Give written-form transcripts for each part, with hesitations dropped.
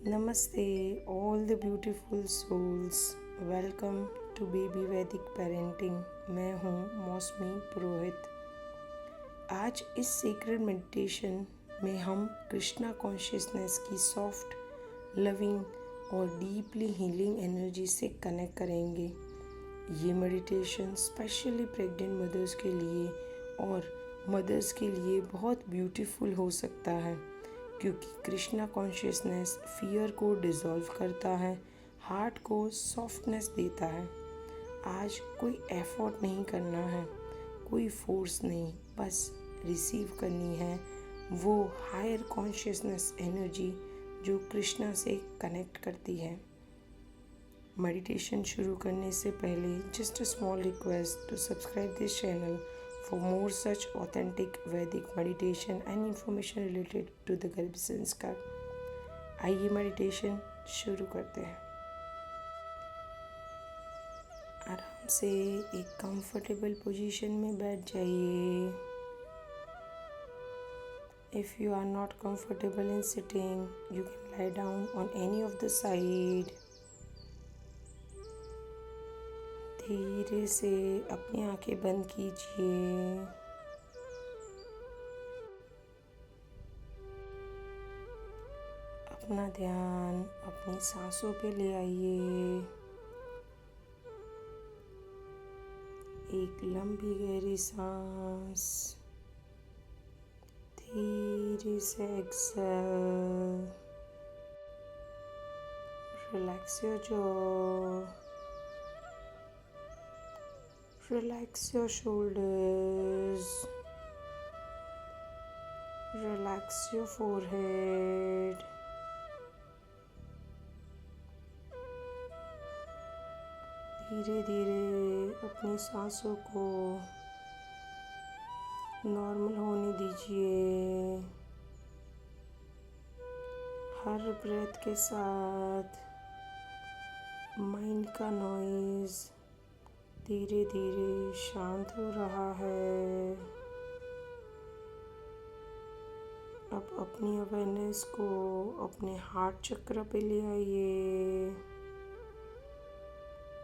Namaste, all the beautiful souls. Welcome to Baby Vedic Parenting. मैं हूँ मौसमी पुरोहित। आज इस सीक्रेट मेडिटेशन में हम कृष्णा कॉन्शियसनेस की सॉफ्ट, लविंग और डीपली हीलिंग एनर्जी से कनेक्ट करेंगे। ये मेडिटेशन स्पेशली प्रेग्नेंट मदर्स के लिए और मदर्स के लिए बहुत ब्यूटीफुल हो सकता है, क्योंकि कृष्णा कॉन्शियसनेस फियर को डिज़ोल्व करता है, हार्ट को सॉफ्टनेस देता है। आज कोई एफर्ट नहीं करना है, कोई फोर्स नहीं, बस रिसीव करनी है वो हायर कॉन्शियसनेस एनर्जी जो कृष्णा से कनेक्ट करती है। मेडिटेशन शुरू करने से पहले just a small request to subscribe this channel for more such authentic Vedic meditation and information related to the गर्भ संस्कार। आइए मेडिटेशन शुरू करते हैं। आराम से एक कंफर्टेबल पोजीशन में बैठ जाइए। If you are not comfortable in sitting, you can lie down on any of the side। धीरे से अपनी आंखें बंद कीजिए। अपना ध्यान अपनी सांसों पे ले आइए। एक लंबी गहरी सांस, धीरे से exhale. Relax your jaw, relax your shoulders, relax your forehead, धीरे धीरे अपनी सांसों को नॉर्मल होने दीजिए। हर ब्रेथ के साथ माइंड का नॉइज़ धीरे धीरे शांत हो रहा है। अब अपनी अवेयरनेस को अपने हार्ट चक्र पे ले आइए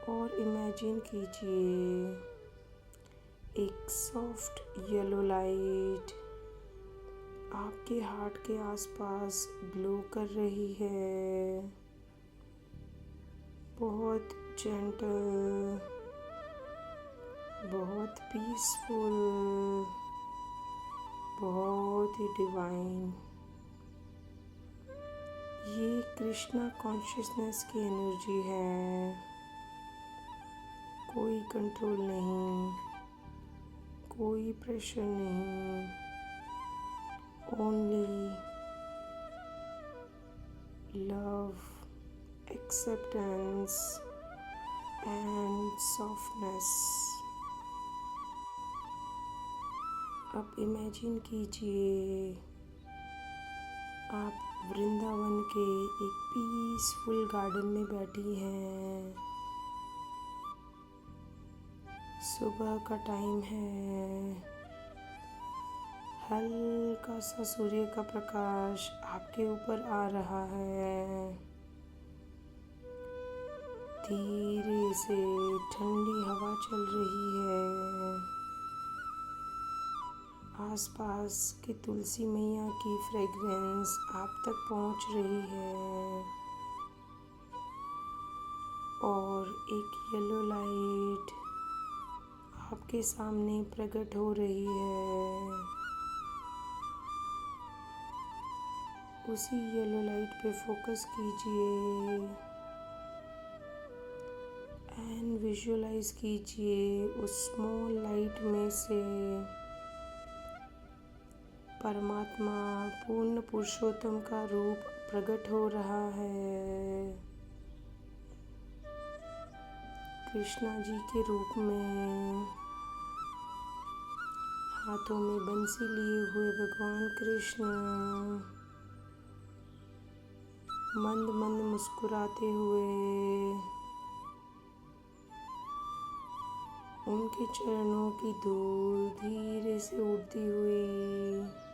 और इमेजिन कीजिए एक सॉफ्ट येलो लाइट आपके हार्ट के आसपास ग्लो कर रही है। बहुत जेंटल, बहुत पीसफुल, बहुत ही डिवाइन। ये कृष्णा कॉन्शियसनेस की एनर्जी है। कोई कंट्रोल नहीं, कोई प्रेशर नहीं, only love, acceptance and softness. अब इमेजिन कीजिए आप वृंदावन के एक पीसफुल गार्डन में बैठी हैं। सुबह का टाइम है। हल्का सा सूर्य का प्रकाश आपके ऊपर आ रहा है। धीरे से ठंडी हवा चल रही है। आसपास की तुलसी मैया की फ्रेग्रेंस आप तक पहुंच रही है और एक येलो लाइट आपके सामने प्रकट हो रही है। उसी येलो लाइट पे फोकस कीजिए एंड विजुअलाइज कीजिए उस स्मॉल लाइट में से परमात्मा पूर्ण पुरुषोत्तम का रूप प्रकट हो रहा है। कृष्णा जी के रूप में हाथों में बंसी लिए हुए भगवान कृष्ण मंद मंद मुस्कुराते हुए उनके चरणों की धूल धीरे से उड़ती हुई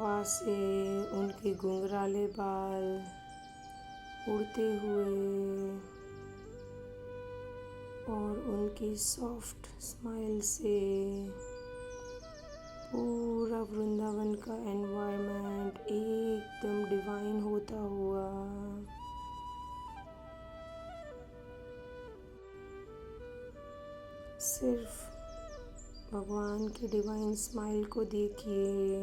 हवा से उनके घुंघराले बाल उड़ते हुए और उनकी सॉफ्ट स्माइल से पूरा वृंदावन का एनवायरनमेंट एकदम डिवाइन होता हुआ सिर्फ भगवान की डिवाइन स्माइल को देखिए,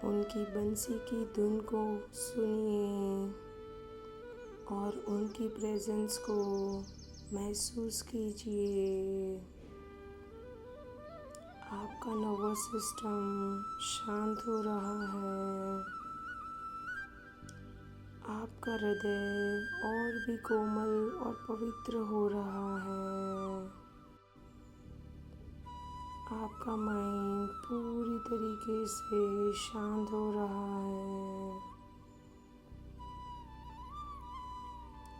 उनकी बंसी की धुन को सुनिए और उनकी प्रेजेंस को महसूस कीजिए। आपका नर्वस सिस्टम शांत हो रहा है, आपका हृदय और भी कोमल और पवित्र हो रहा है, आपका माइंड पूरी तरीके से शांत हो रहा है।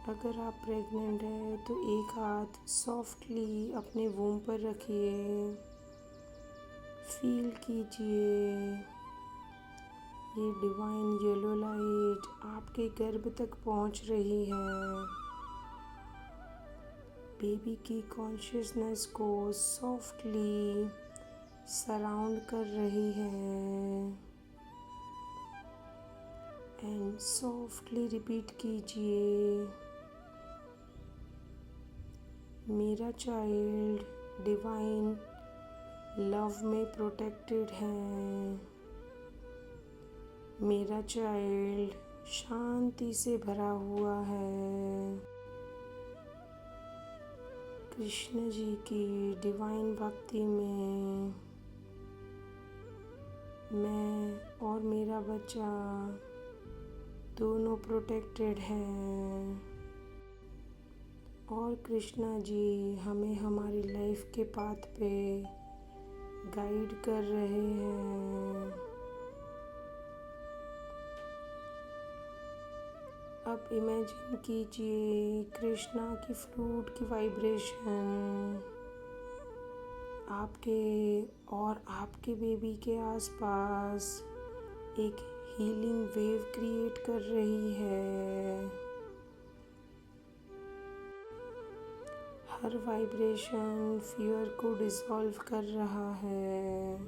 अगर आप प्रेग्नेंट हैं तो एक हाथ सॉफ्टली अपने वूम पर रखिए, फील कीजिए ये डिवाइन येलो लाइट आपके गर्भ तक पहुंच रही है। बेबी की कॉन्शियसनेस को सॉफ्टली सराउंड कर रही है एंड सॉफ्टली रिपीट कीजिए, मेरा चाइल्ड डिवाइन लव में प्रोटेक्टेड है, मेरा चाइल्ड शांति से भरा हुआ है। कृष्ण जी की डिवाइन भक्ति में मैं और मेरा बच्चा दोनों प्रोटेक्टेड हैं और कृष्णा जी हमें हमारी लाइफ के पाथ पे गाइड कर रहे हैं। अब इमेजिन कीजिए कृष्णा की फ्लूट की वाइब्रेशन आपके और आपके बेबी के आसपास एक हीलिंग वेव क्रिएट कर रही है। हर वाइब्रेशन फियर को डिसॉल्व कर रहा है,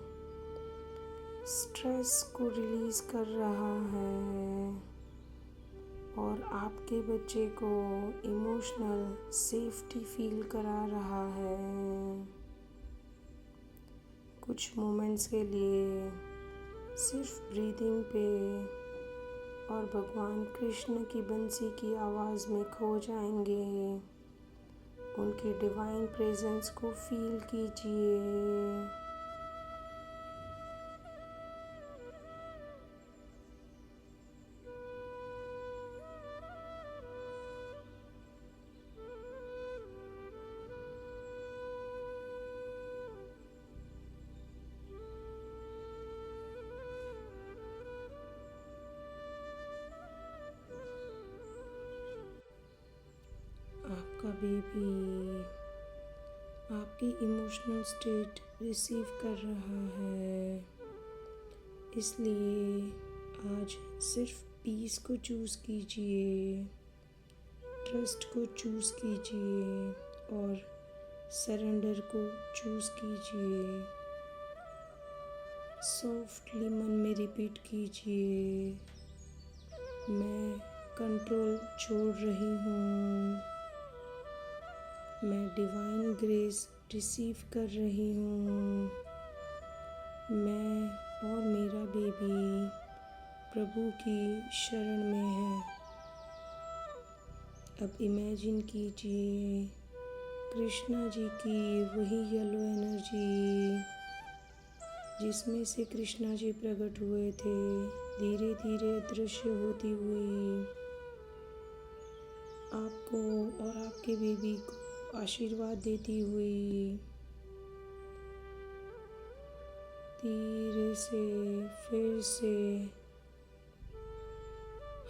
स्ट्रेस को रिलीज कर रहा है और आपके बच्चे को इमोशनल सेफ्टी फील करा रहा है। कुछ मोमेंट्स के लिए सिर्फ ब्रीदिंग पे और भगवान कृष्ण की बंसी की आवाज़ में खो जाएंगे। उनकी डिवाइन प्रेजेंस को फील कीजिए। आपका बेबी आपकी इमोशनल स्टेट रिसीव कर रहा है, इसलिए आज सिर्फ पीस को चूज़ कीजिए, ट्रस्ट को चूज़ कीजिए और सरेंडर को चूज़ कीजिए। सॉफ्टली मन में रिपीट कीजिए, मैं कंट्रोल छोड़ रही हूँ, मैं डिवाइन ग्रेस रिसीव कर रही हूँ, मैं और मेरा बेबी प्रभु की शरण में है। अब इमेजिन कीजिए कृष्णा जी की वही येलो एनर्जी जिसमें से कृष्णा जी प्रकट हुए थे, धीरे धीरे अदृश्य होती हुई आपको और आपके बेबी को आशीर्वाद देती हुई धीरे से फिर से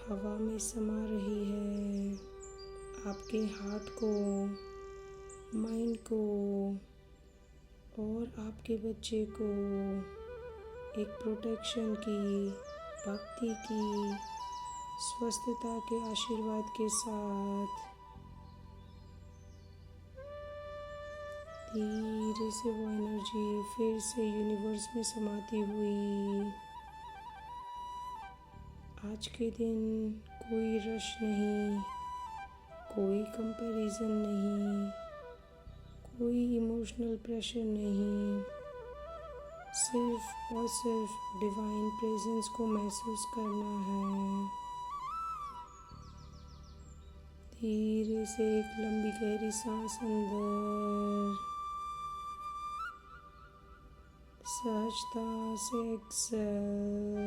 हवा में समा रही है। आपके हार्ट को, माइंड को और आपके बच्चे को एक प्रोटेक्शन की, भक्ति की, स्वस्थता के आशीर्वाद के साथ धीरे से वो एनर्जी फिर से यूनिवर्स में समाती हुई। आज के दिन कोई रश नहीं, कोई कंपैरिजन नहीं, कोई इमोशनल प्रेशर नहीं, सिर्फ और सिर्फ डिवाइन प्रेजेंस को महसूस करना है। धीरे से एक लंबी गहरी सांस अंदर, सहजता से एक्सेल।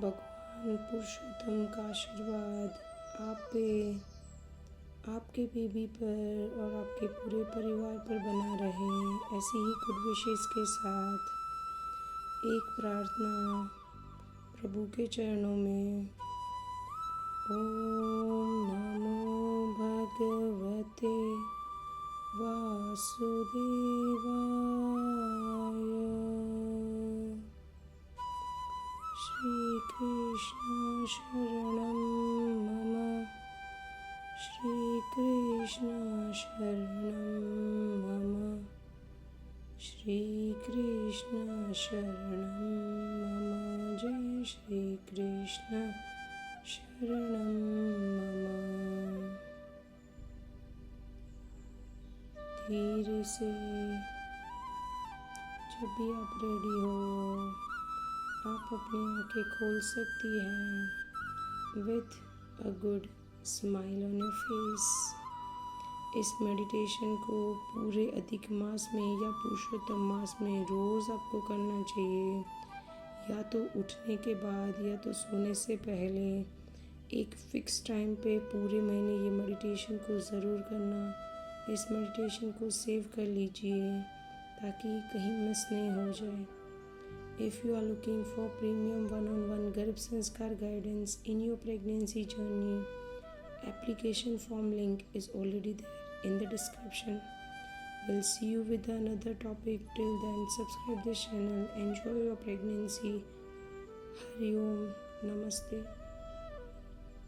भगवान पुरुषोत्तम का आशीर्वाद आप पे, आपके बेबी पर और आपके पूरे परिवार पर बना रहे। ऐसी ही गुड विशेस के साथ एक प्रार्थना प्रभु के चरणों में। ओम नमो भगवते वासुदेवाय। श्री कृष्ण शरणं मम, श्री कृष्ण शरणं मम, श्री कृष्ण शरणं मम। जय श्री कृष्ण शरणं मम। धीरे से जब भी आप रेडी हो, आप अपनी आंखें खोल सकती हैं with a good smile on your face. इस मेडिटेशन को पूरे अधिक मास में या पुरुषोत्तम मास में रोज़ आपको करना चाहिए, या तो उठने के बाद या तो सोने से पहले। एक फिक्स टाइम पे पूरे महीने ये मेडिटेशन को ज़रूर करना। इस मेडिटेशन को सेव कर लीजिए ताकि कहीं मिस नहीं हो जाए। If you are looking for premium one-on-one गर्भ संस्कार guidance in your pregnancy journey, application form link is already there in the description. We'll see you with another topic. Till then, subscribe this channel. Enjoy your pregnancy. Hari Om. Namaste.